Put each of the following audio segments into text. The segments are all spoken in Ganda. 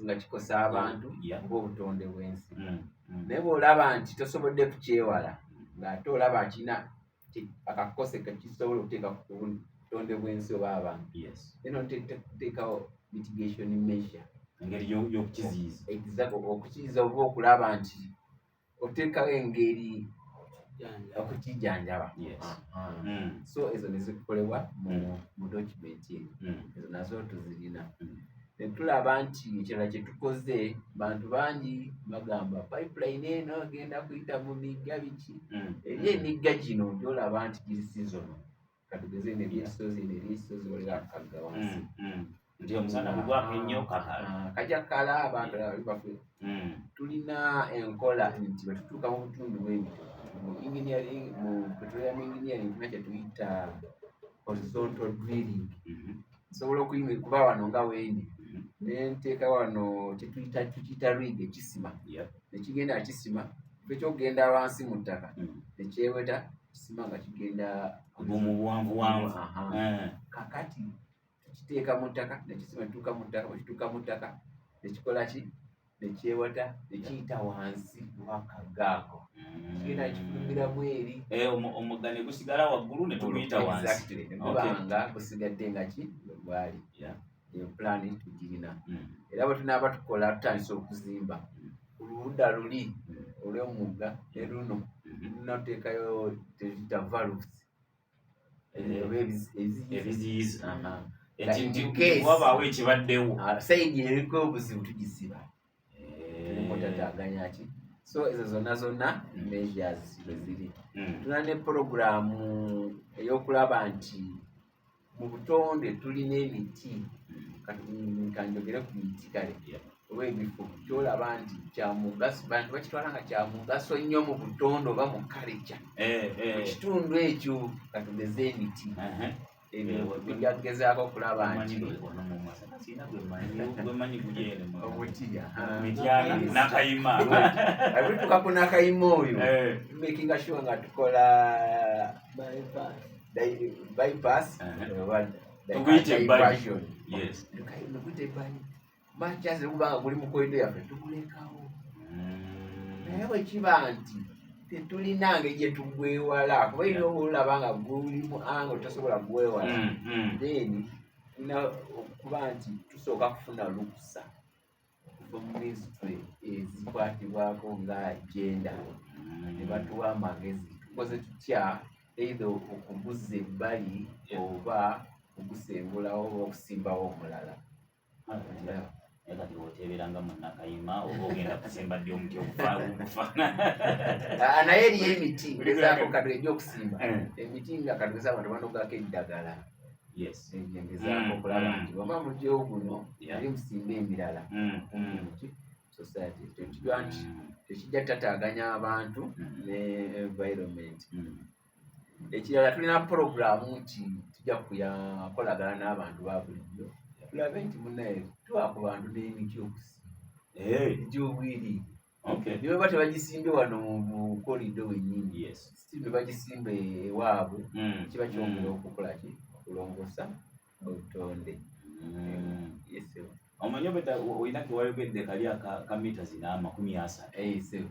nga kikosa abantu ng'obutonde bw'ensi. Naye bw'olaba nti tosobodde kukyewala ng'ate olaba akina akakose kakisobola okuteeka ku butonde bw'ensi oba abantu, eno teekawo mitigation measure, engeri y'okukiziyiza, okukiyiza oba okulaba nti oteekawo engeri okukijjanjaba. So ezo ne zikolebwa mu document eyo, ezo nazo tuzirina. Ne tulaba nti ekirala kye tukoze, bantu bangi bagamba pipeline eno egenda kuyita mu migga biki, eri emigga gino gyolaba nti giri season, katugeze n'ebyekisozi olera akagga wansi nti omusana bugwako ennyo kakala kajja kala abantu bafe. Tulina enkola nti bwe tutuuka mu butundu bw'emito mu engineering, mu petroleum engineering tuna kye tuyita horizontal drilling. Nsobola kuba wano nga wendi ne nteeka wano tukiyita rig ekisima, nekigenda kisima ekyokugenda wansi mu ttaka nekyeweta kisima nga kigenda mu buwanvu. Kakati tukiteeka mu ttaka nekisima kituuka mu ttaka, bwe kituuka mu ttaka nekikola ki, nekyeweta nekiyita wansi w'akagga ako, kigenda kifulumiramu eri omugga ne gusigala waggulu ne tuguyita wansi, negubanga gusigadde nga ki gwali. Eyo pulaani tugirina. Era bwe tunaaba tukola tutandisa okuzimba oludda luli olw'omugga ne luno tunateekayo teziyita valves ebiziyiza nti wabaawo ekibaddewo sayidi eriko obuzibu tugisiba mutataaganya ki. So ezo zonna measures bwe ziri. Tuna ne porogulaamu ey'okulaba nti mu butonde tulina emiti, kanjogere ku miti kale oba ebifo kyolaba nti kyamugaso, bantu bakitwala nga kyamugaso nnyo mu butonde oba mu kaleca ekitundu ekyo, katugeze emiti ebyo bijagezaako okulaba nti abituuka ku nakayima oyo tumakinga sure nga tukola bypass diversion. Makyaze kubanga guli mu koido yaffe tugulekawo. Naye bwe kiba nti tetulina ngeri gye tugwewala, kuba era olaba nga gulimu anga tosobola gwewala, then tulina okuba nti tusooka kufuna lukusa okuva mu ministry ezikwatibwako nga agenda, ne batuwa amagezi tukoze tutya either okuguzza ebbali oba okugusengulawo oba okusimbawo omulala. Kati oteeberanga mu nakayima oba ogenda kusimba ddi omuti ogufa naye eriyo emiti ngezaako kati egy'okusimba emiti nga katugeza abantu banogako eddagala ngezaako okulaba nti oba mugyewo guno ali musimba emirala society. Tekijwa nti tekijja tataaganya abantu ne environment. Ekirala tulina porogulaamu nti tujja kukolagana n'abantu ba bulijjo tulabe nti munaye tuwa ku bantu n'emiti okusimba egy'obwiri. Ne bwe tebagisimbe wano mu korido wennyini, ne bagisimba ewaabwe, kiba kyongera okukola ki, okulongosa obutonde. Omanyi obeta olina kewayogedde kali aka mita zina 30.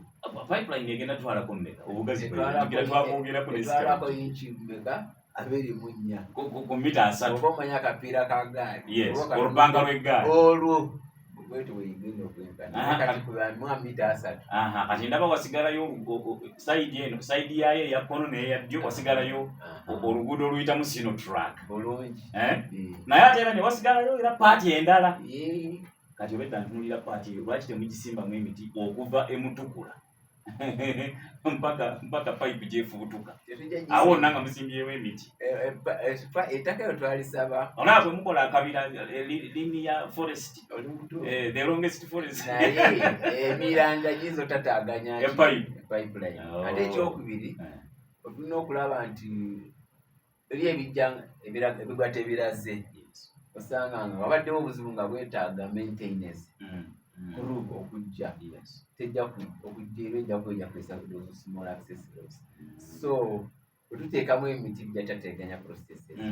Pipeline egenda twalako mmeka obugazi twalako inchi mmeka 24 ku mita 3. oba omanyi akapiira ka gaali olupanga lw'eggaali olwo bwetyo bwegenda okwenkana kati kubamu mita 3. Kati ndaba wasigalayo sayidi yayo eya kkono n'eya ddyo wasigalayo oluguudo oluyitamu sino track bulungi, naye ate era ne wasigalayo era paati endala. Kati obeta ntunulira paati eyo lwaki temugisimbamu emiti okuva emutukula mpaka pipe gyefubutuka awo nanga musimbyewo emiti. Ettaka eyo twalisaba olaba bwe mukola akabira linear forest, the longest forest, naye emiranda gizo tataaganya pipeline. Ate ekyokubiri otulina okulaba nti eri ebigwata ebiraze osanga nga wabaddewo obuzibu nga bwetaaga maintenance kuruga okujja tejja okujja era ejja kwejja kwesa those small access roads. So otuteekamu emiti bijja tateeganya processes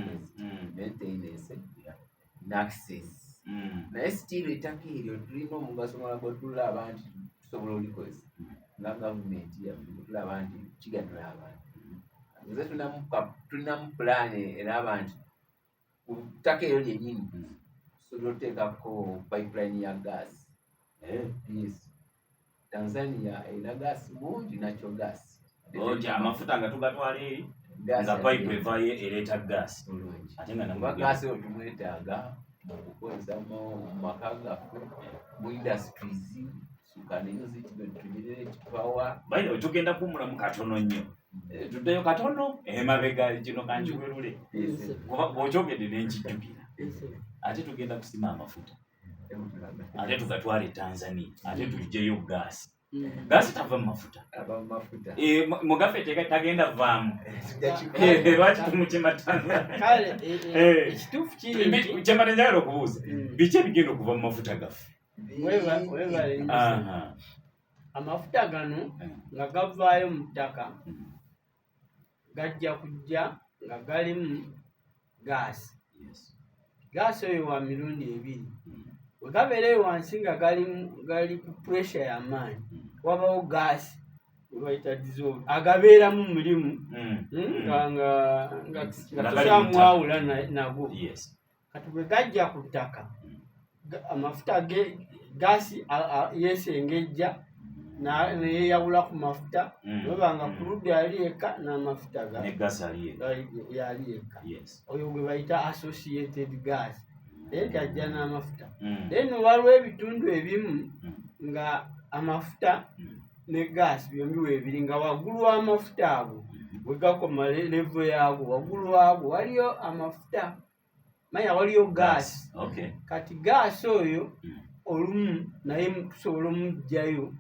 maintenance n'access naye still ettaka eryo tulina omugaso mulala gwe tulaba nti tusobola olikozesa nga gavumenti yaffe tulaba nti kiganula abantu. Nze tulinamu pulaani eraba nti ku ttaka eryo lyennyini tusobola oteekako pipeline ya gaasi. Yes. Tanzania erina gaasi mungi, natural gaasi. Amafuta nga tugatwala eri nga pipe evaayo ereeta gaasi. Ate nga namuba gaasi eyo tumwetaaga mu kukozesa mu maka gaffe, mu industries, sukanenyozitugenerate power. Baina tugenda kumulamu katono nnyo. Tuddeyo katono emabega kino kankiwerule. Kuba bw'okyogedde n'enkijjukira. Ate tugenda kusima amafuta. Ate tugatwale Tanzania. Ate tuggyeyo gaasi. Gaasi tava mu mafuta. Mugafe tagenda vaamu. Lwaki tumukima Tanzania? Kale ekituufu kiri nti kyemala njagala okubuuza biki ebigenda okuva mu mafuta gaffe? Amafuta gano nga gavaayo mu ttaka gajja kujja nga galimu gaasi. Gaasi oyo wa mirundi ebiri. Bwe gabeera eyo wansi nga gali ku pressure y'amaanyi, wabawo gaasi we bayita dissolve agabeeramu mulimu nga tukyamwawula nago. Kati bwe gajja ku ttaka amafuta gaasi yeesengejja neyeyawula ku mafuta oba nga ku ludda yali eka n'amafuta yali eka. Oyo gwe bayita associated gas. Tajja n'amafuta. Then waliwo ebitundu ebimu nga amafuta ne gaasi byombi weebiri nga waggulu w'amafuta ago bwe gakoma levo yaago waggulu waago waliyo amafuta manya waliyo gaasi. Kati gaasi oyo olumu naye tusobola omuggyayo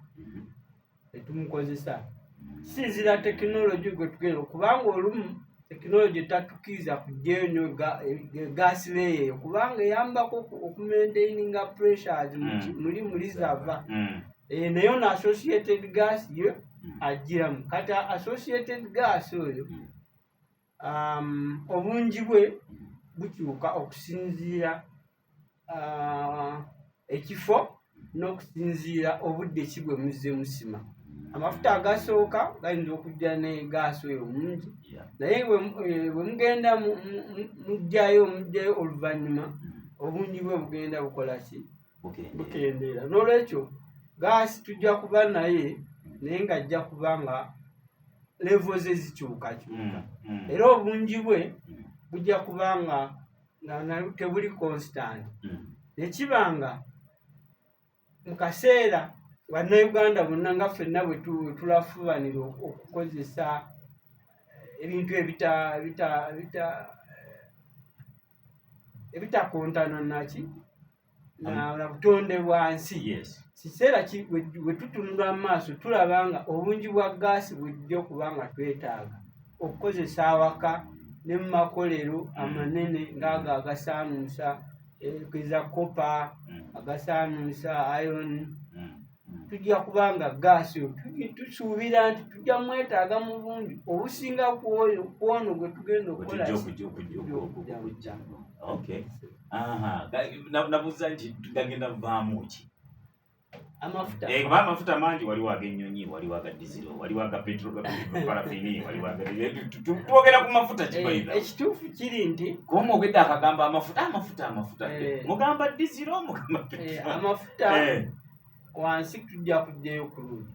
netumukozesa kisinzira tekinologi gwe tugenda kubanga olumu tekinologi tatukkiriza kuggyayo nnyo gaasi leeyo kubanga eyambako okumaintaininga pressures muli zava. Naye ono associated gas yo agiramu. Kati associated gas oyo obungi bwe bukyuka okusinziira ekifo n'okusinziira obudde ki bwe muzze musima. Amafuta agasooka gayinza okujja ne gaasi oyo mungi naye bwe mugenda muggyayo oluvannyuma obungi bwe bugenda bukola ki bukendeera. N'olwekyo gaasi tujja kuba naye nga ajja kuba nga levo ze zikyukakyuka era obungi bwe bujja kuba nga tebuli constant. Nekibanga mu kaseera bannayuganda bonna nga ffenna bwe tulafubanira okukozesa ebintu ebitakontana na butonde bwansi. Kiseera bwe tutunula mu maaso tulaba nga obungi bwa gaasi bujja okuba nga twetaaga okukozesa awaka ne mu makolero amanene ng'ago agasaanuusa eza kopa agasaanuusa iron. Tujja kubanga gaasi tusuubira nti tujja mwetaaga mu bungi obusinga ku ono gwe tugenda okukola. Nabuuza nti gagenda vaamu ki? Amafuta mangi waliwo ag'ennyonyi, waliwo aga diziro, waliwo aga petrol, parafini, waliwo aga twogera ku mafuta kibayiza. Ekituufu kiri nti kuba ogedde akagamba amafuta mugamba diziro mugamba petrol. Amafuta wansi tujja kujjayo ku luuyi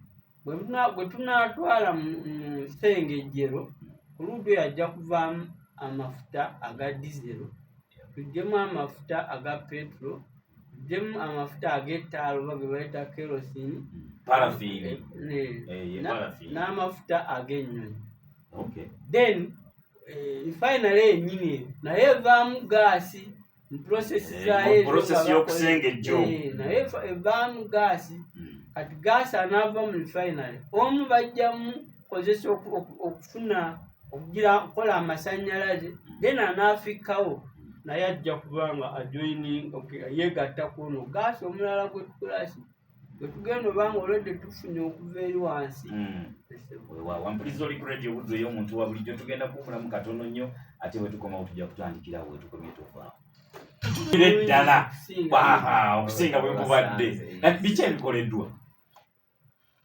bwe tunaatwala mu ssengejjero ku luuyi yajja kuvaamu amafuta aga dizero, tuggyemu amafuta aga petrol, tuggyemu amafuta ag'ettaalo oba ge bayita kerosene, parafini n'amafuta ag'ennyonyi. Then finally yennyini naye evaamu gaasi mu process y'okusengejja naye evaamu gaasi. Kati gaasi anaava mu refinery omu bajjamu kozesa okukola amasannyalaze then anaafikawo naye ajja kubanga ajoining yeegatta ku ono gaasi omulala gwe tukolasi gwe tugenda obanga olwedde tufunye okuva eri wansi. Wampuliriza oli ku radio budde ey'omuntu wa bulijjo tugenda kuwumulamu katono nnyo ate bwe tukomawo tujja kutandikira we tukomye tuvaawo. ddala okusinga bwe kubadde. Biki ebikoleddwa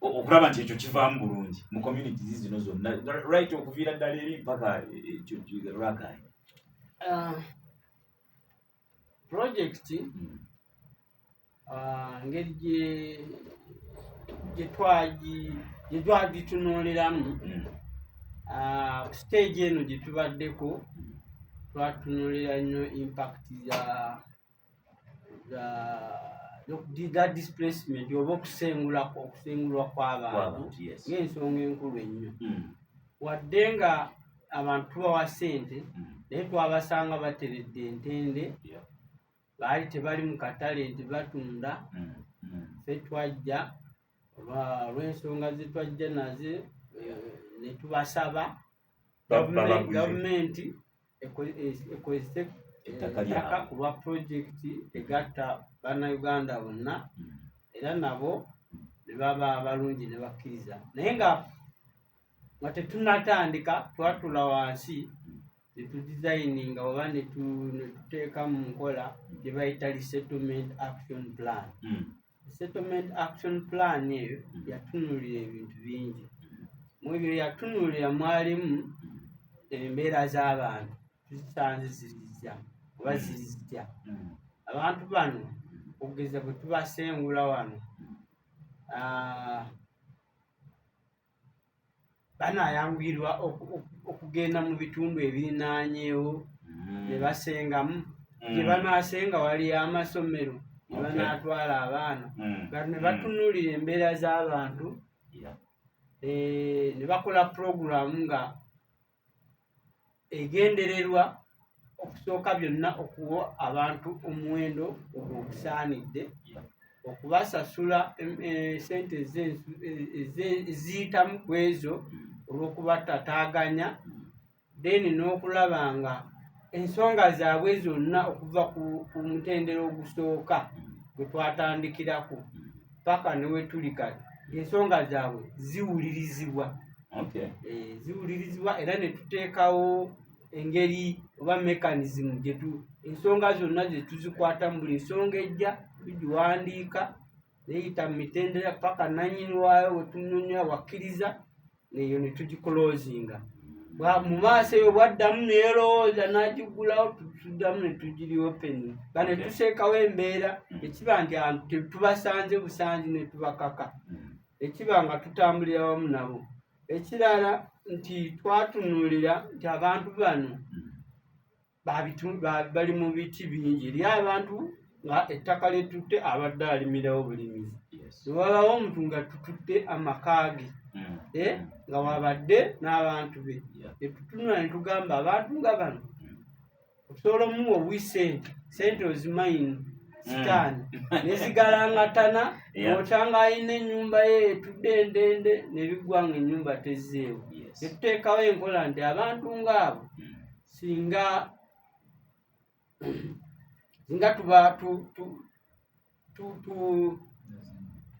okulaba nti ekyo kivaamu bulungi mu communities zino zonna right okuviira ddala eri mpaka Rakai? Project ngeri gye twagitunuuliramu ku stage eno gye tubaddeko twatunuulira nnyo impact za displacement oba okusengulwa kw'abantu ng'ensonga enkulu ennyo. Wadde nga abantu tubawa ssente naye twabasanga bateredde entende, baali tebali mu katale nti batunda. Ffe twajja olw'ensonga ze twajja nazo ne tubasaba gavumenti ekozese ettaka ku lwa pulojekiti egatta bannayuganda bonna, era nabo ne baba abalungi ne bakkiriza. Naye nga tetunnatandika twatula wansi ne tudesigninga oba ne tuteeka mu nkola gye bayita resettlement action plan. Settlement action plan eyo yatunuulira ebintu bingi. Mu ebyo yatunuulira mwalimu embeera z'abantu tuzisanze zirizya oba zirizya. Abantu bano okugeza bwe tubasengula wano banaayanguyirwa okugenda mu bitundu ebirinaanyeewo ne basengamu. Gye banaasenga wali amasomero ne banaatwala abaana ne batunuulira embeera z'abantu ne bakola puroguramu nga egendererwa okusooka byonna okuwa abantu omuwendo ogwogusaanidde, okubasasula sente eziyitamu ku ezo olw'okubataataaganya, then n'okulaba nga ensonga zaabwe zonna okuva ku mutendera ogusooka gwe twatandikiraku paka ne we tuli kati, ensonga zaabwe ziwulirizibwa. Ziwulirizibwa era ne tuteekawo engeri oba mechanism ensonga zonna ze tuzikwatamu. Buli nsonga ejja tugiwandiika neyita mu mitendera paka nannyini waayo we tunyonyola wakkiriza, neyo ne tugiclosinga. Mu maaso eyo bwaddamu neerowooza n'agigulawo tuddamu ne tugiriopeni nga ne tuseekawo embeera ekiba nti tetubasanze busanzi ne tubakaka, ekiba nga tutambulira wamu nabo. Ekirala nti twatunuulira nti abantu bano bali mu biti bingi. Eri abantu nga ettaka lyetutte abadde alimirawo bulimizi, ne wabawo omuntu nga tututte amaka ge nga wabadde n'abantu be. Tetutunula ne tugamba abantu nga bano osobola omuwa sente ozimayini sitaani nezigalangatana n'otanga alina ennyumba ye etudde endende nebigwa nga ennyumba tezzeewo. Tetuteekawo enkola nti abantu ng'abo singa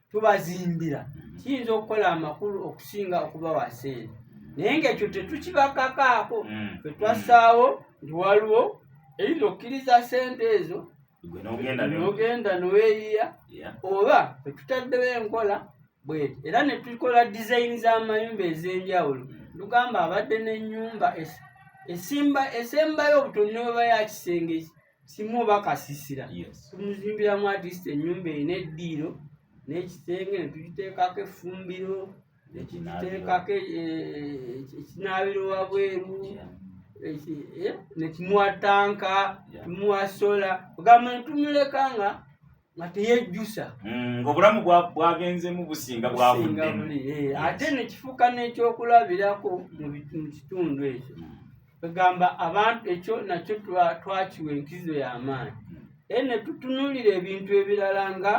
tubazimbira kiyinza okukola amakulu okusinga okubawa ssente, naye ng'ekyo tetukibakakaako. Ffe twassaawo nti waliwo eyinza okukkiriza ssente ezo n'ogenda neweeyiya, oba ffe tutaddewo enkola bweti. Era ne tukola dizayini z'amayumba ez'enjawulo. Tugamba abadde n'ennyumba esembayo obutono ne weba yakisenge kimu oba kasiisira, tumuzimbiramu atisita ennyumba erina eddiiro n'ekisenge ne tugiteekako effumbiro, nekiteekako ekinaabiro wabweru, ne tumuwa tanka, tumuwa sola, ogamba ne tumuleka nga teyejjusa, ng'obulamu bwagenzemu businga bwabudde. Ate ne kifuuka n'ekyokulabirako mu kitundu ekyo. Egamba abantu ekyo nakyo twakiwa enkizo y'amaanyi. Era ne tutunuulira ebintu ebirala nga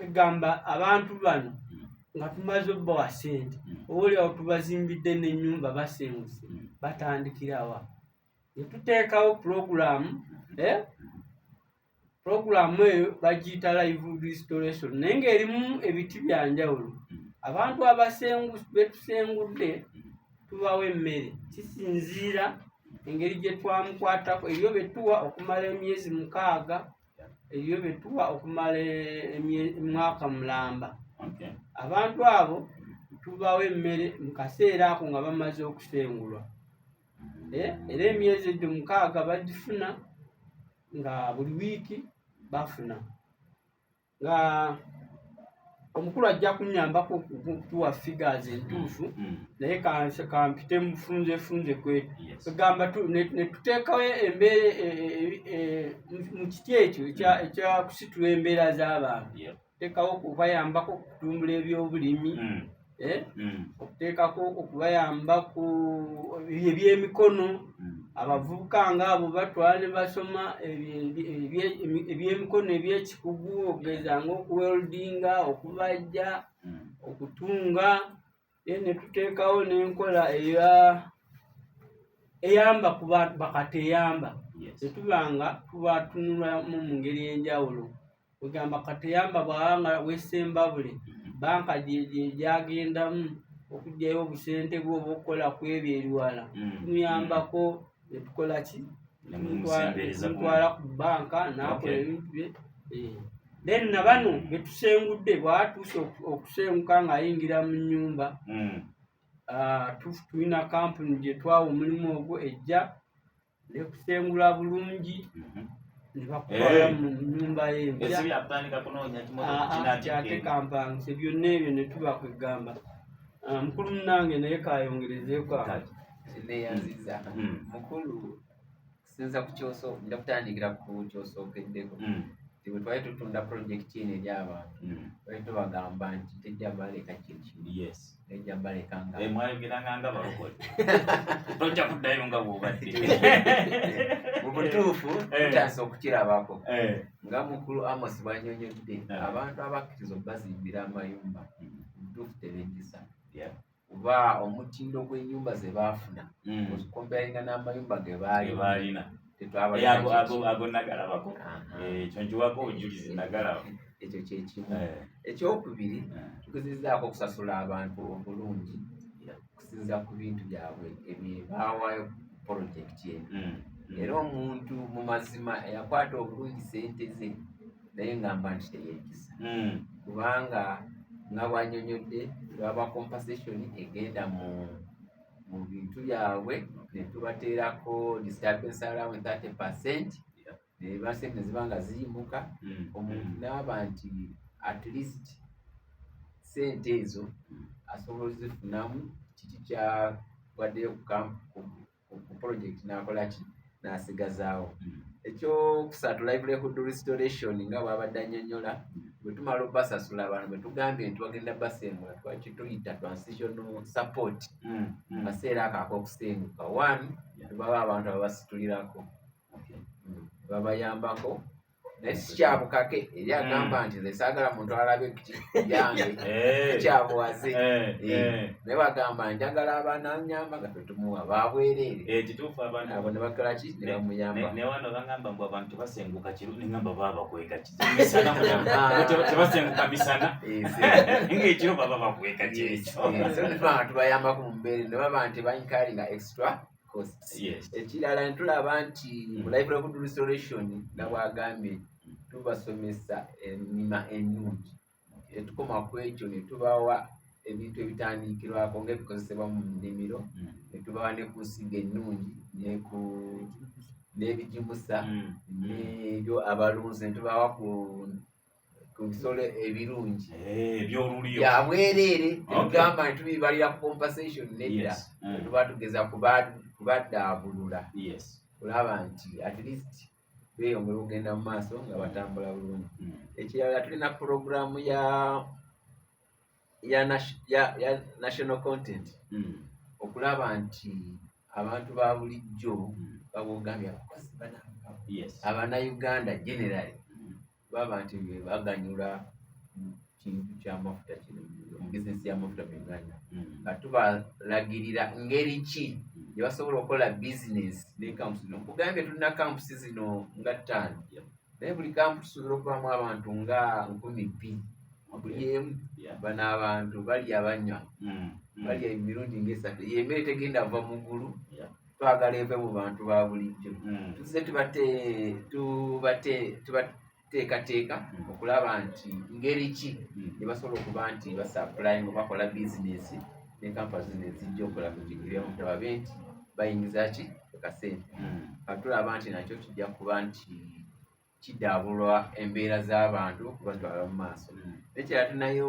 egamba abantu bano nga tumaze obbawa ssente, oboolyawo tubazimbidde n'ennyumba basenguse, batandikirawa. Ne tuteekawo puroguramu eyo bagiyita live restoration, naye ng'erimu ebiti bya njawulo. Abantu betusengudde tubawa emmere, kisinziira engeri gye twamukwatako eriyo betuwa okumala emyezi 6 eriyo betuwa okumala mwaka mulamba. Abantu abo tubawa emmere mu kaseera ako nga bamaze okusengulwa. Era emyezi egyo 6 bagifuna nga buli wiiki bafuna. Nga omukulu ajja kunyambako okutuwa figures entuufu naye kampite mufunze kwetu tugamba ne tuteekawo embeera mu kiti ekyo ekya kusitula embeera z'abantu, okuteekawo okubayambako okutumbula ebyobulimi, okuteekako okubayamba ku ebyemikono. Abavubuka ng'abo batwala ne basoma ebyemikono ebyekikugu okugeza ng'okuweldinga, okubajja, okutunga. Ne tuteekawo n'enkola eyamba ku bantu bakateyamba. Tetubanga tubatunulamu mu ngeri enjawulo. Kugamba kateyamba bw'abanga w'essembabule banka gy'agendamu okugyayo obusente bwe oba okukola ku ebyo eriwala, tumuyambako ne tukola ki? Tumutwala ku banka n'akola ebintu bye. Then na bano betusengudde bw'atuuse okusenguka ng'ayingira mu nnyumba, tulina kampuni gye twawa omulimu ogwo ejja ne kusengula bulungi ne bakutwala mu nnyumba y'empya. Ate kampangise byonna ebyo ne tuba kwegamba. Mukulu munange naye kayongerezeeko neyanziza mukulu kusinza ku kyoso nja kutandikira ku kyosookeddeko. Bwe twali tutunda projekiti eno eri abantu twali tubagamba nti tejja baleka kintu nejja baleka nga mwayogeranga nga balokole tojja kuddayo nga bw'obadde. Mu butuufu tutaasa okukirabako nga mukulu Amos bw'annyonnyodde abantu abakkiriza bazimbira amayumba butuufu tebejjisa kuba omutindo gw'ennyumba ze baafuna okukomparinga n'amayumba ge baalina ago nagalabako. Ekyo nkiwako obujulizi nagalaba. Ekyo kyekimu. Ekyokubiri tugezezaako okusasula abantu obulungi okusinza ku bintu byabwe ebyo baawaayo projekiti eno. Era omuntu mu mazima eyakwata obulungi sente ze naye ngamba nti teyeekisa kubanga nga bw'annyonnyodde lwaba compensation egenda mu bintu byabwe ne tubateerako disturbance around 30% ne sente ne ziba nga ziyimuka. Omuntu n'aba nti at least sente ezo asobola ozifunamu kiki kyabaddeyo ku project n'akola ki n'asigazaawo. Ekyokusatu livelihood restoration nga bw'abadde annyonnyola bwe tumala obbasasula abantu bwe tugambye nti bagenda basengula twakituyita transitional support mu kaseera ako ak'okusenguka. One tubawa abantu ababasitulirako babayambako naye sikyabukake eri agamba nti nze saagala muntu alabe yange kikyabuwaze naye bagamba njagala abananyamba nga tetumuwa babwereere kituufu. Abantu abo ne bakola ki ne bamuyamba. Ne wano bagamba mbu abantu tebasenguka kiro ne ngamba baba bakweka misana tebasenguka misana ng'ekiro baba bakweka kyekyo. So tubayambako mu mbeera ne baba nti bankalinga extra. Ekirala ne tulaba nti mu livelihood restoration nga bw'agambye tubasomesa ennima ennungi. Tukoma ku ekyo ne tubawa ebintu ebitandikirwako ng'ebikozesebwa mu nnimiro, ne tubawa ne ku nsigo ennungi n'ebigimusa n'ebyo abalunzi ne tubawa ku bisolo ebirungi byabwereere. Tugamba nti tubibalira ku compensation nedda tuba tugeza kubaddaabulula kulaba nti at least beeyongera okugenda mu maaso nga batambula bulungi. Ekirala tulina puroguramu ya national content okulaba nti abantu ba bulijjo babogambye abakozi abannayuganda generally baba nti baganyula kintu kyamafuta kino mu bizinesi y'amafuta mu Uganda nga tubalagirira ngeri ki gye basobola okukola bizinesi ne kampusi zino. Nkugambye tulina kampusi zino nga 5 naye buli kampusi tusobola okubamu abantu nga 2,000 buli emu. Bano abantu balya banywa balya emirundi ng'esatu, y'emmere tegenda va mu ggulu twagala eve mu bantu ba bulijjo tuzze tubateekateeka okulaba nti ngeri ki ne basobola okuba nti basapulayi bakola bizinesi ne kampani nezijja okola kujigirira mu tababe nti bayingiza ki akasente tulaba nti nakyo kijja kuba nti kidaabulwa embeera z'abantu okubatwala mu maaso nekira tunayo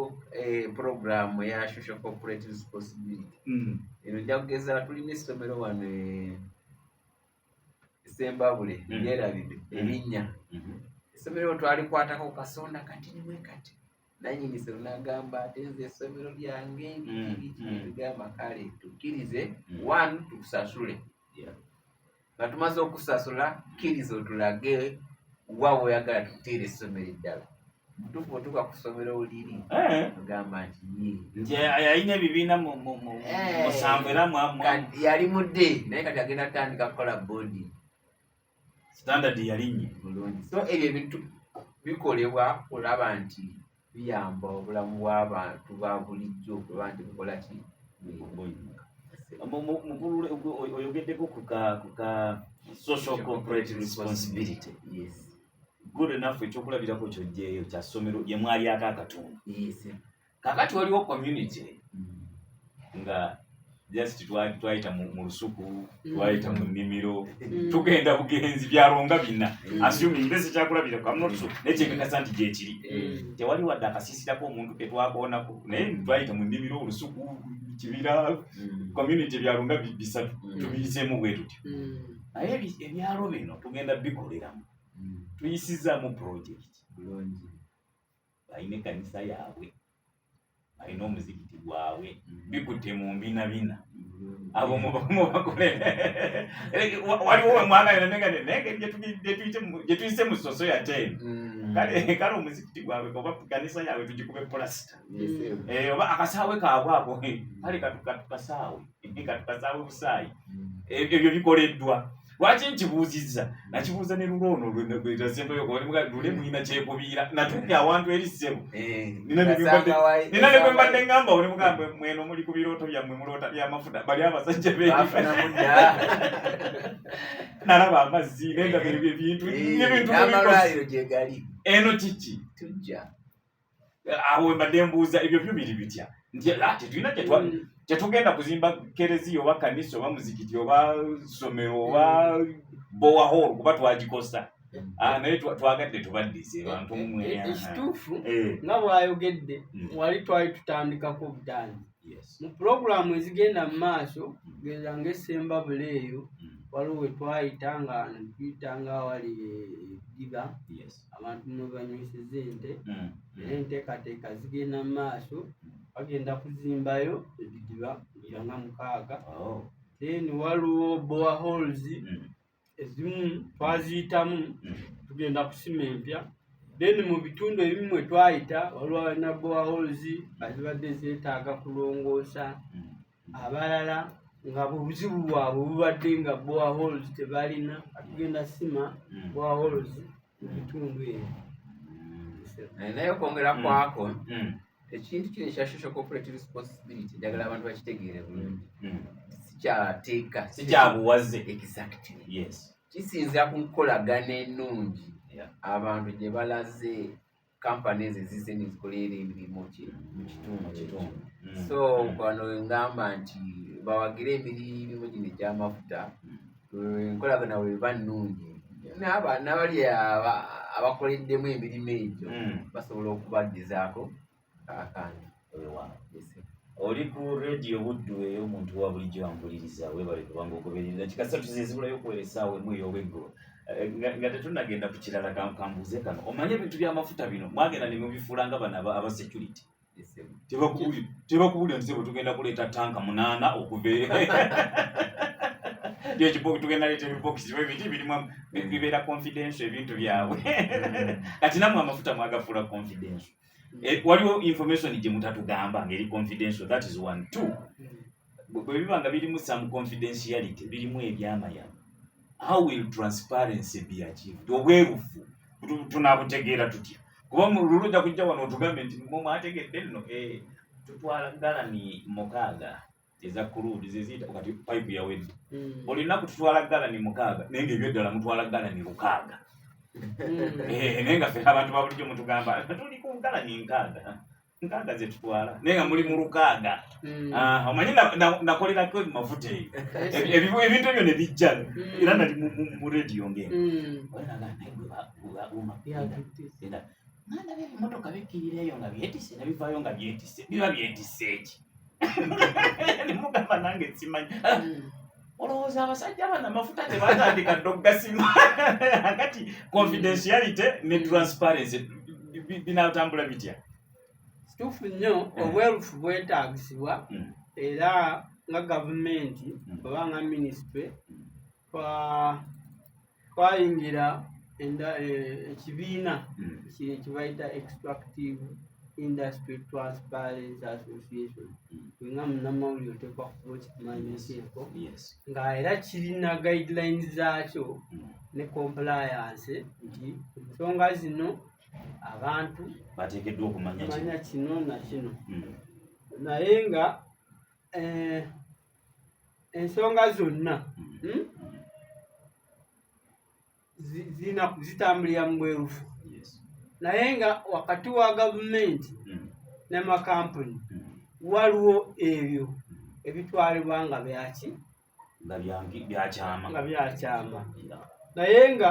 programu ya social corporate responsibility eno nja kugeza tulina essomero wano Sembabule lyerabidde erinnya essomero twalikwatako kasonda kati nimwe kati nanyini se lunagamba ate nze essomero lyange bigamba kale tukkirize one tukusasule nga tumaze okusasula kkiriza otulage wawe oyagala tuteera essomero eddala mutuufu otuuka ku ssomero oliri ogamba nti yalina ebibiina musanvu era yali mudde naye kati agenda kutandika kukola boodi standard yalinnye bulungi so ebyo ebintu bikolebwa kulaba nti biyamba obulamu bw'abantu ba bulijjo okuba nti bukola ki oyogeddeko ku ka social corporate responsibility good enough ekyokulabirako kyojjeeyo kya ssomero gye mwalyako akatundu kakati waliwo community nga just twayita mu lusuku twayita mu nnimiro tugenda bugenzi byalonga bina assuming mbese kyakulabirako nekyekakasa nti gyekiri tewali wadde akasiisirako omuntu ketwakoonako naye twayita mu nnimiro olusuku kibira community byalonga bisatu tubiyiseemu bwe tutyo naye ebyalo bino tugenda bikoleramu tuyisizaamu project bulungi balina ekkanisa yaabwe balina omuzikiti gwabwe bikutte mu mbinabina abo mubakolera waliwo wemwagalira gye tuyise mu soso ya teni kale omuzikiti gwabwe oba kanisa yaabwe tugikube pulasita oba akasaawe kaabwe ako kale katukasaawe busaayi ebyo bikoleddwa lwaki nkibuuzizza nakibuuza ne lulono lule mulina kyekubiira natuuka awantu eri ssebo nina ne bwe mbadde ngamba onemugamba mweno muli ku birooto byammwe muloota byamafuta bali abasajja nalaba amazzi nendaba ebintu eno kiki awo mbadde mbuuza ebyo byo biri bitya nti ate tulina tetugenda kuzimba kereziya oba kanisa oba muzikiti oba ssomero oba bowahol kuba twagikosa naye twagadde tubaddize bantu ekituufu nga bwayogedde wali twali tutandikako butanzi mu pulogulamu ezigenda mu maaso geza ng'Essembabule eyo waliwo we twayitanga awali eddiba abantu mwe banyweseza ente naye enteekateeka zigenda mu maaso bagenda kuzimbayo ebidiba nga 6 then waliwo boreholes ezimu twaziyitamu tugenda kusima empya then mu bitundu ebimu mwe twayita waliwo alina boreholes azibadde zeetaaga kulongoosa abalala nga buzibu bwabwe bubadde nga boreholes tebalina tugenda sima boreholes mu bitundu ebyo naye okwongera kwako ekintu kino ekya social corporate responsibility njagala abantu bakitegeere bulungi sikyateeka sikyabuwaze exactly kisinzira ku nkolagana ennungi abantu gye balaze companies ezize nezikolera emirimu mu kitundu so kwano ngamba nti bawagire emirimu gino egy'amafuta enkolagana bweba nnungi n'abali abakoleddemu emirimu egyo basobola okubaddizaako kakandi oli ku radio buddu eyo omuntu wa bulijjo ampuliriza webale kubanga ogoberera kikasa tuzizibulayo okuweresaawo emu ey'obweggulo nga tetunagenda ku kirala kambuuze kano omanye ebintu by'amafuta bino mwagenda ne mubifuulanga bano aba security tebakubulira nti bwe tugenda kuleeta tanka 8 okuva tugenda leeta ebibokisi ebintu birimu bibeera confidential ebintu byabwe kati namwe amafuta mwagafuula confidential waliwo information gye mutatugamba ngeri confidential, that is 1 2 bwe bibanga birimu some confidentiality birimu ebyamayama how will transparency be achieved obwerufu tunabutegeera tutya kuba mululuja kujja wano otugambe nti mwategedde nno tutwala galani 6 eza crude zizita kati pipe ya wedi olina kutwala gala ni mukaga nenge byoddala mutwala gala ni lukaga nenga fe abantu babulijjo mutugamba tuli ku gala ni nkaga ze tutwala nenga muli mu lukaga omanyi nakolera ko mafuta ebintu ebyo ne bijja era nali mu radio ngene wena gana ngwa nanda motoka bikirireyo nga byetise nabivaayo nga byetise biba byetise eki nimugamba nange simanyi olowooza abasajja bana amafuta tebatandika dde okugasima kati confidentiality ne transparency binatambula bitya kituufu nnyo obwerufu bwetaagisibwa era nga gavumenti oba nga minisitule twayingira ekibiina kibayita extractive industry transparency association nga munnamawulire oteekwa kuba okikimanyiseeko nga era kirina guidelines zaakyo ne compliance nti ensonga zino abantu bateekeddwa okumanya kino na kino naye nga ensonga zonna zitambulira mu bwerufu naye nga wakati wa gavumenti n'amakampuni waliwo ebyo ebitwalibwa nga byaki nga byakyama naye nga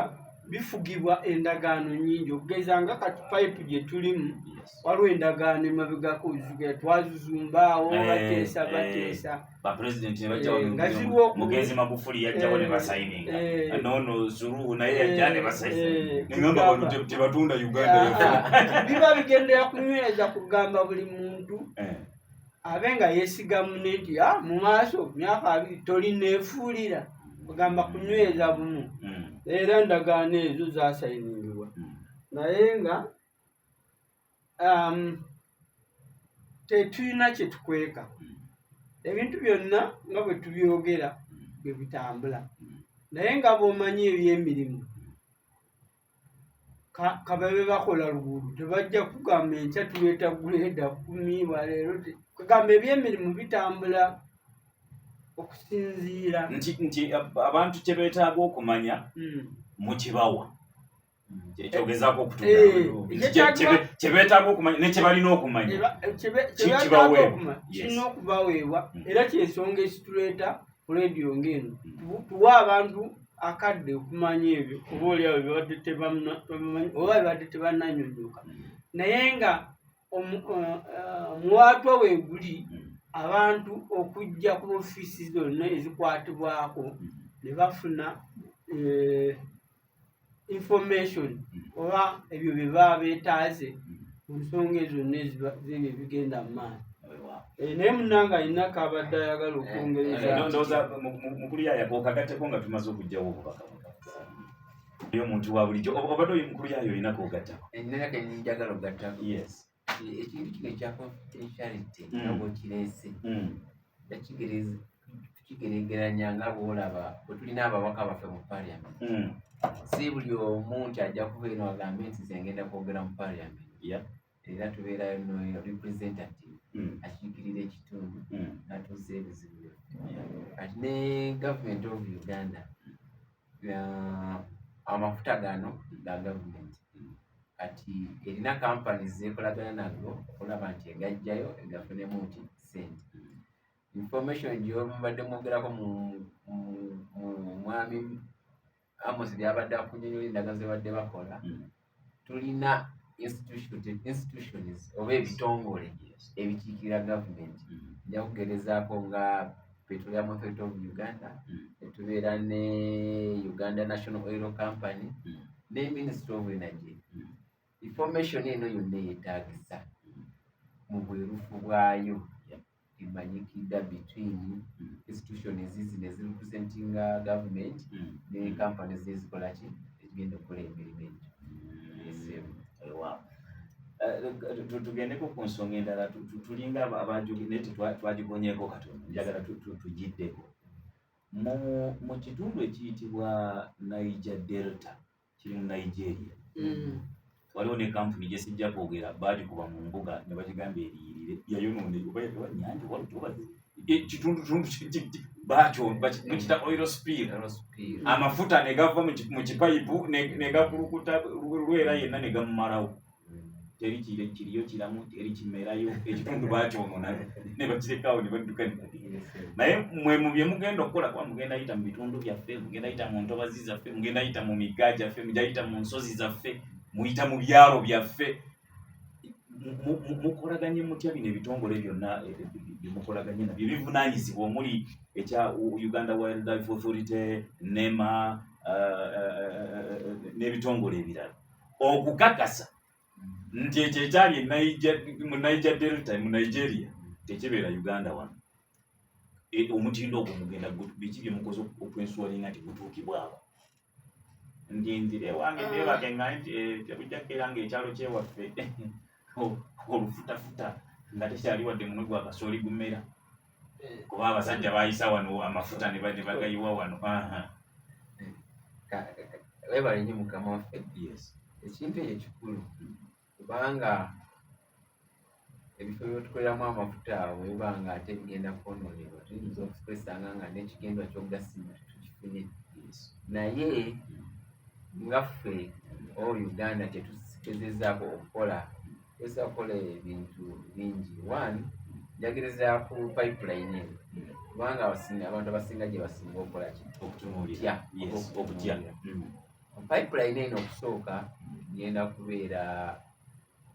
bifugibwa endagaano nyingi okugeza nga kati pipe gye tulimu waliwo endagaano emabegako twazuzumbaawo bateesa nga ziriwo mugenzi Magufuli yajjawo ne basayininga nono Suluhu naye yajja ne basayininga ngamba abantu tebatunda Uganda biba bigendera kunyweza kugamba buli muntu abe nga yeesiga munne nti mu maaso myaka 2 tolineefuulira kugamba kunyweza bumu era endagaano ezo zasayiningibwa naye nga tetulina kye tukweka ebintu byonna nga bwe tubyogera bwe bitambula naye nga bw'omanyi eby'emirimu kababe bakola luguudo tebajja kugamba enkya tuleeta guleeda 10 baleero kugamba eby'emirimu bitambula okusinziira nti abantu kye beetaaga okumanya mukibawa ekyogezaako okutugamba kye beetaaga okumanya ne kye balina okumanya kirina okubaweebwa era kyensonga ekituleeta ku leediyo ng'eno tuwa abantu akadde okumanya ebyo oba oliawo bibadde tebamanyi oba bibadde tebannanyonyoka naye nga omuwaatwa weeguli abantu okujja ku ofiisi zonna ezikwatibwako ne bafuna information oba ebyo bye baba beetaaze ku nsonga zonna zebyo ebigenda mu maaso naye munnanga alinako abadde ayagala okwongereza mukulu yaaya kokagatteko nga tumaze okugjawo obubaka oyo omuntu wa bulijjo obadde oyo mukulu yaaya olinako ogattako enaka njagala ogattako ekintu kino ekya confidentiality nga bwekireese tukigeregeranya nga bwolaba bwe tulina ababaka baffe mu parliament si buli omu nti ajja kuva eno agambe nti zengenda kwogera mu parliament era tubeerayo no representative akiikirira ekitundu natuuza ebizibu kati ne gavumenti of Uganda amafuta gano ga gavumenti kati erina kampani zekolagana nago okulaba nti egajjayo egafunemu nti sente information gyobadde mwogerako mu mwami Amos byabadde akunyonyola endagaano zebadde bakola tulina institutions oba ebitongole ebikiikirira gavumenti nja kugerezaako nga Petroleum Authority of Uganda etubeera ne Uganda National Oil Company ne Ministry of Energy information eno yonna yeetaagisa mu bwerufu bwayo imanyikidda between institutions zino ezirepresentinga government ne companies ezikola ki ezigenda okukola emirimu egyo tugendeko ku nsonga endala tulinga abanjugi naye twagigonyeeko katono njagala tugiddeko mu kitundu ekiyitibwa Niger Delta kiri mu Nigeria waliwo ne kampuni gye sijja kwogera baagikuba mu mbuga ne bagigamba eriyirire yayonoone oba nyanja kitundu bacho bakita oil spill amafuta negava mu kipayipu negakulukuta lwera yenna negamumalawo teri kiriyo kiramu teri kimerayo ekitundu bakyonona ne bakirekawo ne badduka naye mwe mu bye mugenda okukola kuba mugenda yita mu bitundu byaffe mugenda yita mu ntobazi zaffe mugenda yita mu migga gyaffe mugenda yita mu nsozi zaffe muyita mu byalo byaffe mukolaganye mutya bino ebitongole byonna byemukolaganye nabyo bivunaanyizibwa omuli ekya Uganda Wildlife Authority NEMA n'ebitongole ebirala okukakasa nti ekyo ekyali mu Niger Delta mu Nigeria tekibeera Uganda wano omutindo ogwo mugenda biki bye mukoze okwensuwalinga nti gutuukibwako ndinzire wange ndebake nga nti tebujjakera ng'ekyalo kyewaffe olufutafuta nga tekyali wadde munwe gwa kasooli gumera kuba abasajja bayisa wano amafuta ne bagayiwa wano webale nnyo mukama waffe ekintu ekyo kikulu kubanga ebifo byotukoleramu amafuta awo webanga ate bigenda kwonoonebwa tuyinza okukwesanga nga n'ekigendwa ky'ogasimba tukifunye naye ngaffe Uganda tetugezezaako okukola ebintu bingi. One, njagiriza ku pipeline eno kubanga abantu abasinga gye basinga okukola okutya pipeline eno okusooka genda kubeera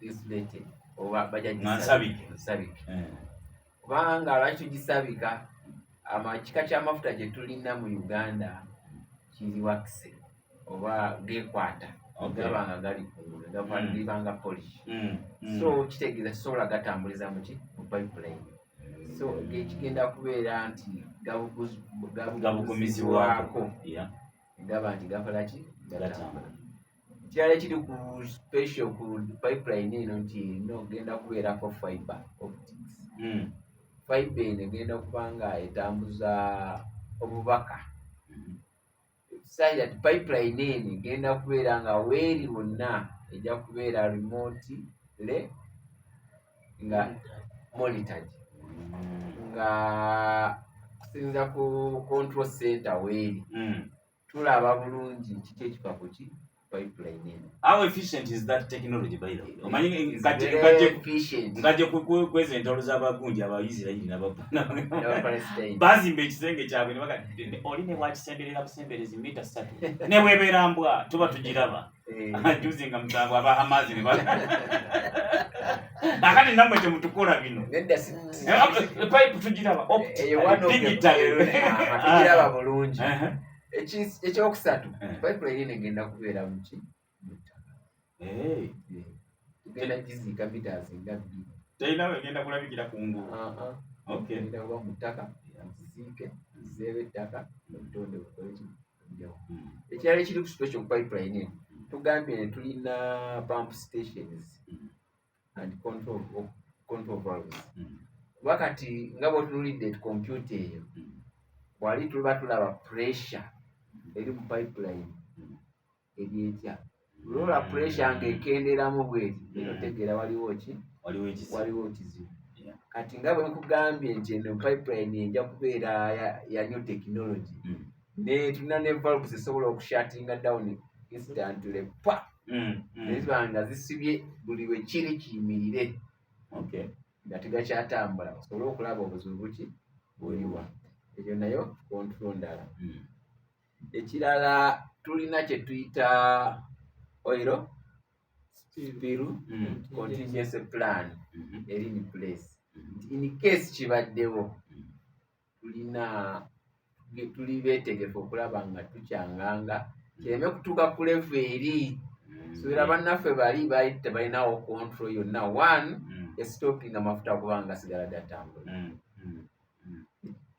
insulated oba bajagisabike kubanga lwaki tugisabika kika ky'amafuta gye tulina mu Uganda kiri wakise oba gekwata gabanga gali gabanga polish so kitegeeza kisobola gatambuliza mu pipeline so gekigenda kubeera nti gabugumizibwako gaba nti gakola ki gatambula ekirala ekiri ku special ku pipeline eno nti genda kubeerako fiber optics fiber eno egenda okubanga etambuza obubaka sayida pipeline eno egenda kubeera nga weeri wonna ejja kubeera remote nga monitored nga kusinza ku control center weeri tulaba bulungi kiki ekifa ku pipeline eno. How efficient is that technology by the way? Omanyi ngaje kwezi entalo z'abagunji abayisirayiri n'Abapalestina bazimba ekisenge kyabwe ne bagati oli ne wakisemberera busemberezi mita 3 ne webeera mbwa tuba tugiraba juzi nga musango abahamazi ne nakati namwe temutukola bino pipe tugiraba tugiraba bulungi. Ekyokusatu pipeline eno egenda kubeera mu ttaka tugenda giziika meters nga 2 teyina egenda kulabikira ku ngulu egenda kuba mu ttaka giziike zizeewo ettaka obutonde bukole kijjawo. Ekirala ekiri ku special pipeline eno tugambye ne tulina pump stations and control valves kuba kati nga bw'otunulidde kompyuta eyo wali tuba tulaba pressure eri mu pipeline eri etya lola pressure ng'ekenderamu bweti eno tegeera waliwo ekizibu kati nga bwe nkugambye nti eno pipeline ejja kubeera ya new technology ne tulina ne valves esobola okushatinga down instantly pa neziba nga zisibye buli we kiri kiyimirire nga tegakyatambula osobole okulaba obuzibu buki buliwa ekyo nayo control ndala. Ekirala tulina kye tuyita oil spill contingency plan eri in place in case kibaddewo tuli beetegefu okulaba nga tukyanganga kireme kutuuka ku level eri soera bannaffe bali tebalinawo control yonna. One, stopping amafuta kubanga sigala gatambula.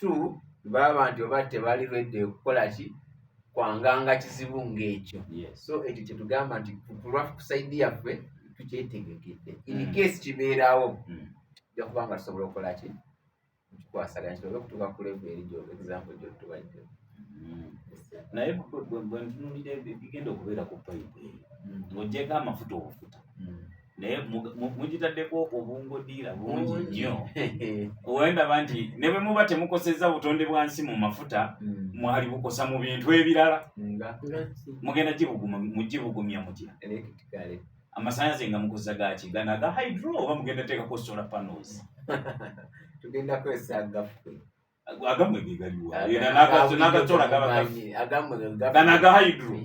2, baba nti oba tebali ready okukola ki kwanganga kizibu ng'ekyo. So ekyo kye tugamba nti ku side yaffe tukyetegekedde in case kibeerawo ojja kuba nga tusobola okukola ki tukwasaganya kisobola okutuuka ku level eri example gyotuwadde. Naye bwe ntunulira bigenda okubeera ku pipe ng'oggyeko amafuta obufuta naye mugitaddeko obungodiira bungi nnyo owenda banti ne bwe muba temukosezza butonde bwa nsi mu mafuta mwali bukosa mu bintu ebirala mugenda mugibugumya mutya amasannyalaze nga mukozesa gaki gana aga hydro oba mugenda teekako solar panels tugenda kwesa agaffe agamwe ge galiwa n'agasola gana aga hydro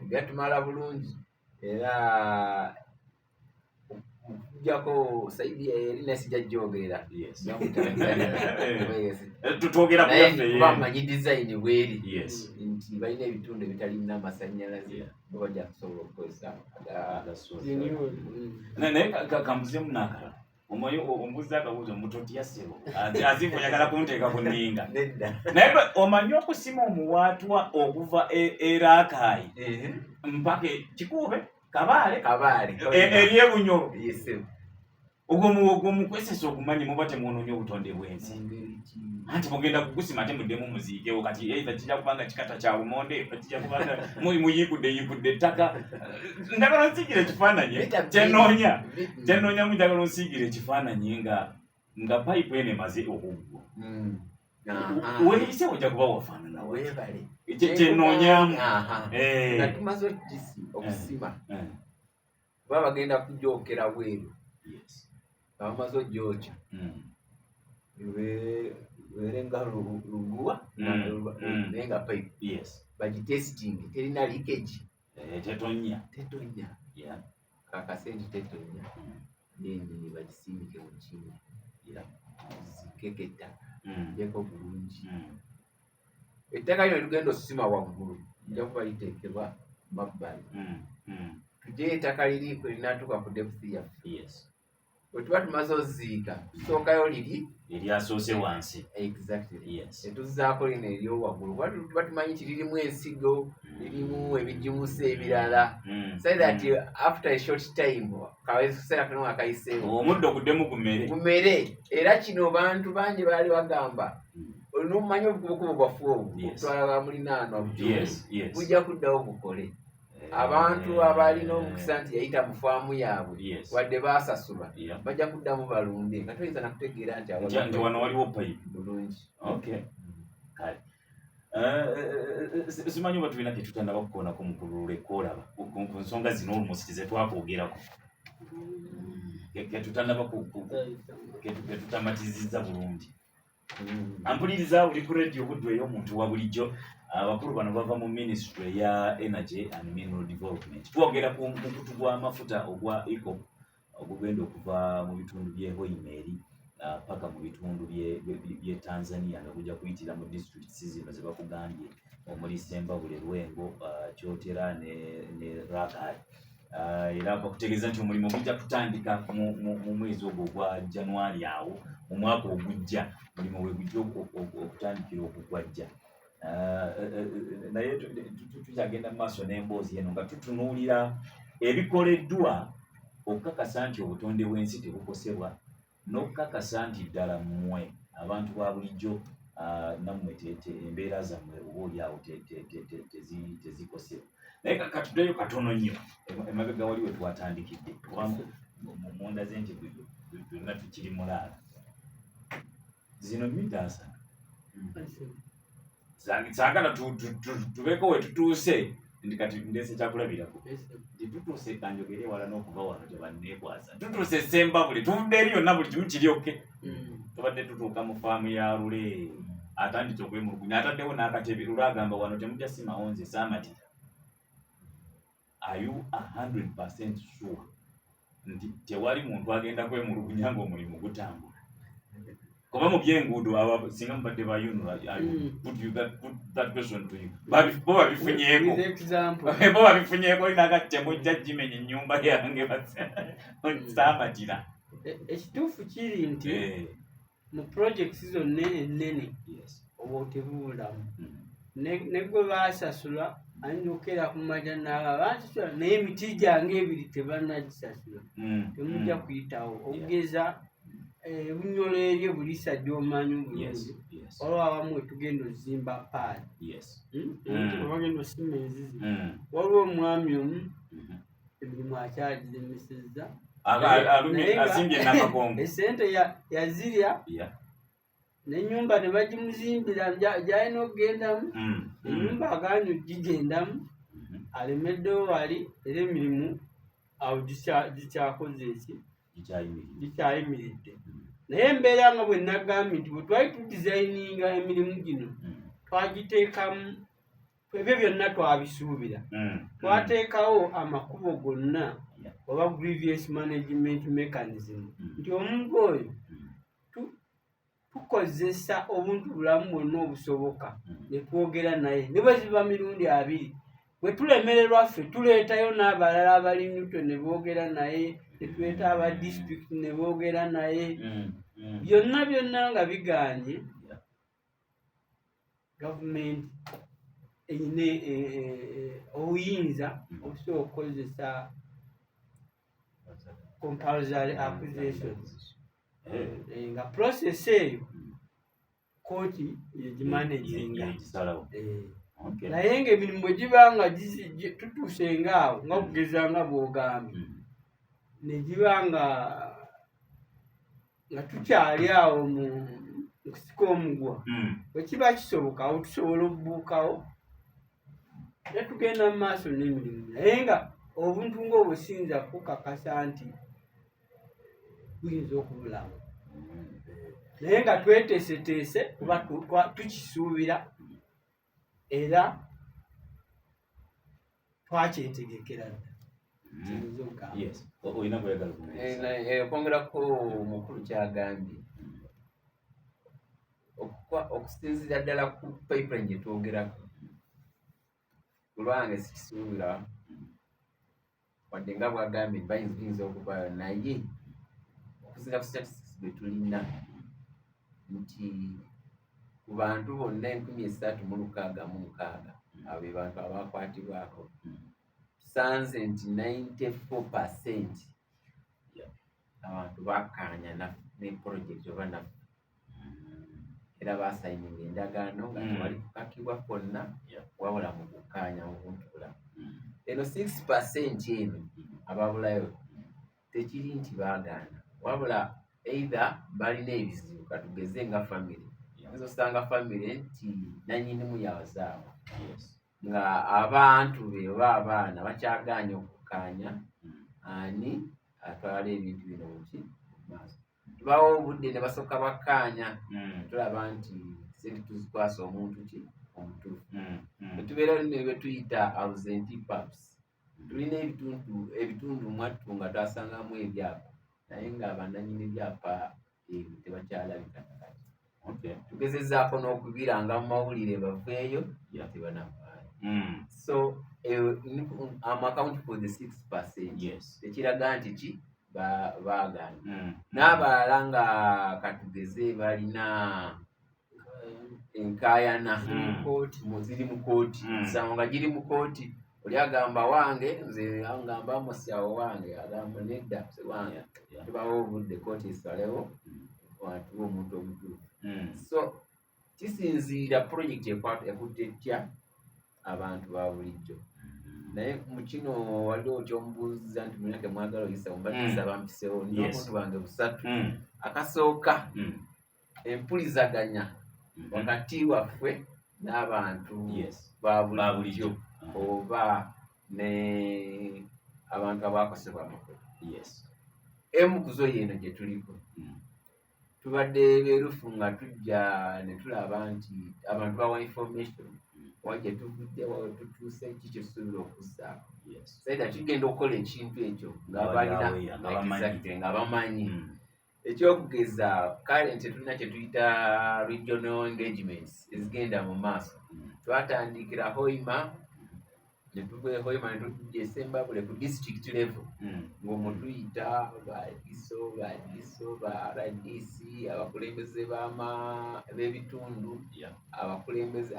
gatumala bulungi era okujjako saidi eri nasijja gyogerera tutwogera bamanyi design bweri nti balina ebitundu ebitalina amasannyalaze bajja kusobola okukozesa naye kamuzemu n'akalala ombuzi akabuuzo mutotya ssebo azifu oyagala kunteeka ku nninga naye omanyi okusima omuwaatwa okuva eraakaayi mpaka kikuube kabaale eri ebunyolo ogwo mukwesesa okumanya muba temwononya obutonde bw'ensi anti mugenda kugusima ate muddemu muziikewo kati eitha kijja kubanga kikata kya lumonde kijja kubanga muyikudde ettaka njagala nsiigire ekifaananyi kyenoonya mujagala onsiigire ekifaananyi nga payipu eno emaze okuggwa weeyise ojja kuba wafaanana kyenoonyamu nga tumaze okusima kuba bagenda kugyokera bweru bamaze ogyokya lubeere nga luguwa naye nga payipu bagitesiting terina leakage tetonya kakasente tetonya yenyini bagisiimike mu kimu zikeke ettaka jeko bulungi ettaka lino ligenda okusima waggulu lijja kuba liteekebwa mabbali tujye ettaka liriiko linatuuka ku depth yaffe bwe tuba tumaze oziika tusookayo eryasoose wansi netuzzaako lino eryowaggulu tuba tumanyi nti lirimu ensigo lirimu ebijimusa ebirala so that after a short time kaseera kano akayiseewo omuddo guddemu gumere era kino bantu bangi baali bagamba olina omumanyi obukubukubu bwaffe obwo okutwala bamulinaanwa bujja kuddawo bukole abantu abalina omukisa nti yayita mu faamu yaabwe wadde baasasula bajja kuddamu balunde nga toyinza nakutegeera nti wano waliwo payipu bulungi simanyi oba tulina ketutandaba kukoonako mu kulula ekkoolaba ku nsonga zino olumusi zetwakwogerako ketutandaba ketutamatizizza bulungi ampuliriza uli ku radio buddu ey'omuntu wa bulijjo abakulu bano bava mu ministry ya energy and mineral development twogera ku mukutu gw'amafuta ogwa eco ogugenda okuva mu bitundu by'ehoimeri paka mu bitundu by'e Tanzania nga gujja kuyitira mu districts zino ze bakugambye omuli Sembabule, Lwengo, Kyotera ne Rakai era bakutegeeza nti omulimu gujja kutandika mu mwezi ogwo gwa January awo mu mwaka ogujja mulimu we gujja okutandikira okugwajja naye tukyagenda mu maaso n'emboozi eno nga tutunuulira ebikoleddwa okukakasa nti obutonde bw'ensi tebukosebwa n'okukakasa nti ddala mmwe abantu ba bulijjo nammwe embeera zammwe oba oliawo tezikosebwa naye katuddeyo katono nnyo emabega wali we twatandikidde kuba mu nda z'enti byonna tukiri mulaala zino mitaasa saagala tubeeko we tutuuse ndi kati ndese kyakulabirako nti tutuuse kanjogere wala n'okuva wano tebanneekwasa tutuuse Sembabule tuvudde eri yonna buli kimu kiryoke tubadde tutuuka mu faamu ya Lule atandise okwemulugunya ataddewo n'akatebe Lule agamba wano temujja simawo nze saamatira. Are you 100% sure nti tewali muntu agenda kwemulugunya ng'omulimu gutambula? Kuba mu by'enguudo aba singa mubadde ba UNRA put that question to you. Bo babifunyeeko inakati temujja gimenya ennyumba yange saamatira. Ekituufu kiri nti mu projects zonna ennene oba otebuulamu ne gwe baasasula ayinza okukeera ku majja n'aba bansasula naye emiti gyange ebiri tebannagisasula temujja kuyitawo okugeza ebunyolo eryo bulisa gy'omanyi bulungi waliwo abamu wetugenda ozimba paadi bagenda osima enzizi waliwo omwami omu emirimu akyagiremisezza asimbye nakagongo esente yazirya n'ennyumba ne bagimuzimbira gy'alina okugendamu ennyumba agaanye okugigendamu alemeddewo wali era emirimu awo gikyakoze eki gikyayimiridde naye embeera nga bwe nagambye nti bwe twali tudizayininga emirimu gino twagiteekamu ebyo byonna twabisuubira twateekawo amakubo gonna oba grievous management mechanism nti omuntu oyo tukozesa obuntu bulamu bwonna obusoboka ne twogera naye ne bwe ziba mirundi 2 bwe tulemererwa ffe tuleetayo n'abalala abali Newton ne boogera naye ne tuleeta aba district ne boogera naye byonna nga bigaanye gavumenti eyina obuyinza obusobola okukozesa compulsory acquisitions nga process eyo kooti yegimanaginga naye ng'emirimu bwe giba nga tutuuse ngaawo nga kugeza nga bw'ogambye ne giba nga tukyali awo mu kusika omugwa bwe kiba kisoboka awo tusobola okubuukawo ne tugenda mu maaso n'emirimu naye nga obuntu ng'obwo siyinza kukakasa nti buyinza okubulamu naye nga tweteeseteese kuba tukisuubira era twakyetegekera okwogerako omukulu kyagambye okusinziira ddala ku pipeline gye twogerako kulwange sikisuubira wadde nga bwagambye bayinza okubayo naye okusinziira ku statistics bwe tulina nti ku bantu bonna 3,666 abo be bantu abakwatibwako tusanze nti 94% abantu bakkaanya ne project oba naffe era basayininga endagaano nga tewali kukakibwa kwonna wabula mu kukkaanya mu buntu bulamu eno 6% eno ababulayo tekiri nti baagaana wabula either balina ebizibu katugeze nga family ezo osanga family nti nannyinimu yawazaawa nga abantu be oba abaana bakyagaanya okukkaanya ani atwala ebintu bino muki maaso tubawo obudde ne basooka bakkaanya tulaba nti sente tuzikwasa omuntu ki omutuufu etubeera lino bye tuyita absentee paps tulina ebitundu mwattu nga twasangamu ebyapa naye nga abannannyini byapa ebyo tebakyalabika tugezezzaako n'okubiranga mu mawulire baveeyo tebanavaayo so I'm account for the 6%. Tekiraga nti ki baagaana n'abalala nga katugeze balina enkaayana ziri mu kooti nsanga nga giri mu kooti oli agamba wange nze ngamba musyawo wange agamba nedda wange tubawo obudde kooti esalewo watuwa omuntu omutuufu so kisinziira project ekutte etya abantu ba bulijjo naye mu kino waliwo kyomubuuza nti munyake mwagala oyisa mubatiisa bampisewo n'omuntu wange 3 akasooka empulizaganya wakati waffe n'abantu ba bulijjo oba ne abantu abakosebwa amakulu emukuzo yeeno gye tuliko tubadde beerufu nga tujja ne tulaba nti abantu bawa information wajja tuvudde wawe tutuuse ki kyetusuubira okuzzaako saida tugenda okukola ekintu ekyo nga bamanyi ekyokugeza kale nti tulina kye tuyita regional engagements ezigenda mu maaso twatandikira hoima netuva hoima netujja esembabule ku district level ng'omutuyita badiso ba RDC abakulembeze b'ebitundu abakulembeze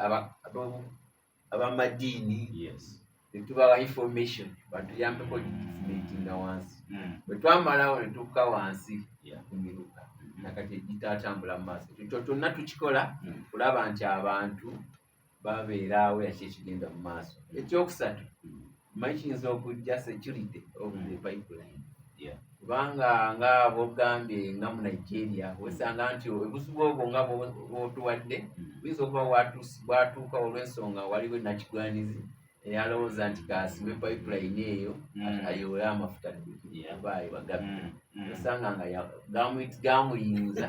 abamadiini netubawa information batuyambeko gimeetinga wansi bwe twamalawo ne tukka wansi kumiruka nakati egitatambula mu maaso ekyo kyonna tukikola kulaba nti abantu babeeraawo yaki ekigenda mu maaso ekyokusatu machines okujja security of the pipeline. Kubanga nga bogambye nga mu Nigeria wesanga nti obusubu obwo nga bwotuwadde buyinza okuba bwatuuka olw'ensonga waliwo nakigwanizi eyalowooza nti kasime pipeline eyo ayole amafuta abaayo bagabi osanga nga gamuyinza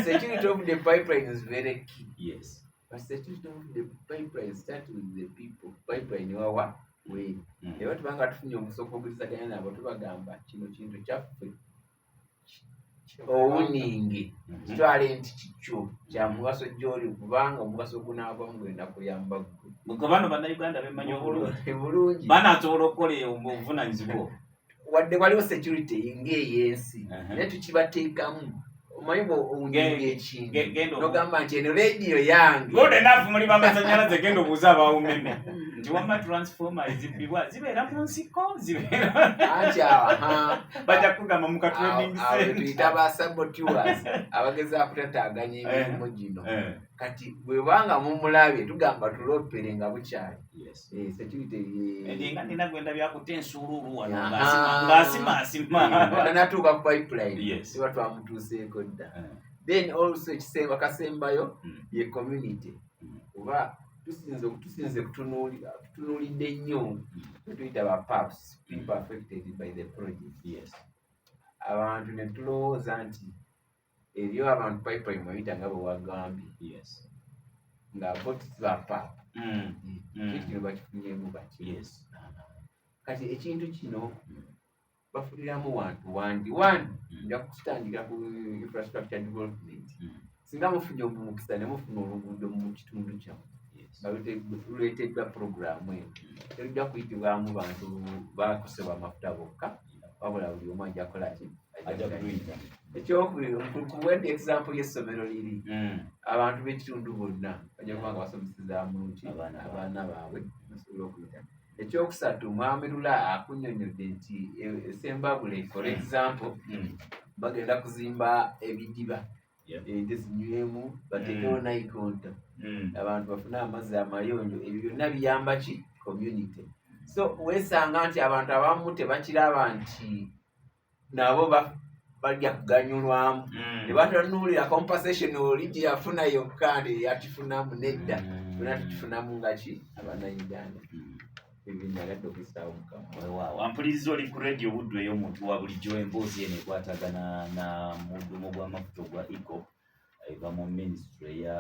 security of the pipeline is very key. Yes. But security of the pipeline starts with the people. Pipeline wawa we era tubanga tufunye omusoko ogulizaganya nabo tubagamba kino kintu kyaffe owuningi kitwale nti kikyo kya mugaso gy'oli kubanga omugaso gunaava mugenda kuyamba gwe bano bannayuganda bemanyi obulungi banasobola okukola obuvunanyizibwa wadde waliwo security ng'ey'ensi naye tukibateekamu omanyi bw'owuninga ekintu nogamba nti eno rediyo yange good enough muli bamasanyalaze genda obuuza abawumeme nti wamma transformer ezibbibwa zibeera mu nsiko zibeera anti bajja kugamba mu katrading center tuyita ba saboteurs abagezaako kutataaganya emirimu gino kati bwe banga mumulabye tugamba tulopere nga bukyali security nga nina gwenda byakutta ensuuluulu wano ng'asimaasima natuuka ku pipeline siba twamutuuseeko dda. Then also ekisemba kasembayo ye community oba tusinze kutunuulidde nnyo tuyita ba PAPs, people affected by the project. Abantu ne tulowooza nti eriyo abantu pipeline bayita nga bwe wagambye nga boti ba PAP kino bakifunyemu baki. Kati ekintu kino bafuliramu wantu wandi nja kutandika ku infrastructure development singa mufunye omumukisa ne mufuna oluguudo mu kitundu kyammwe luleeteddwa programu eyo terujja kuyitibwamu bantu bakosebwa amafuta bokka wabula buli omu ajja kolaki ajja kuyita. Ekyokubiri kuwedde example y'essomero liri abantu b'ekitundu bonna bajja kuba nga basomesezaamu nti abaana baabwe basobola okuyita. Ekyokusatu Mwami Lula akunnyonnyodde nti Sembabule for example bagenda kuzimba ebidiba ente zinywemu bateekewo nayikondo abantu bafune amazzi amayonjo. Ebyo byonna biyamba ki community. So weesanga nti abantu abamu tebakiraba nti nabo bajja kuganyulwamu ne batanuulira compensation oli gye yafuna yokka nti yatifunamu nedda tuna tukifunamu nga ki abannayuganda. Wampuliriza oli ku radio Buddu ey'omuntu wa bulijjo emboozi eno ekwatagana na mudumo gw'amafuta ogwa ECO eva mu ministry ya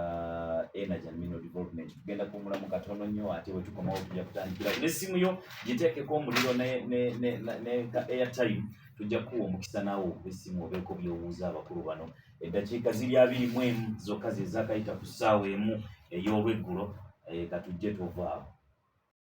Energy and Mineral Development. Tugenda kuwumulamu katono nnyo ate bwe tukomawo tujja kutandikira n'essimu yo giteekeko omuliro ne airtime tujja kuwa omukisa naawe okuessimu obeeko by'obuuza abakulu bano. Eddakiika ziri 21 zokka ze zaakayita ku ssaawa emu ey'olweggulo katujje tovaawo.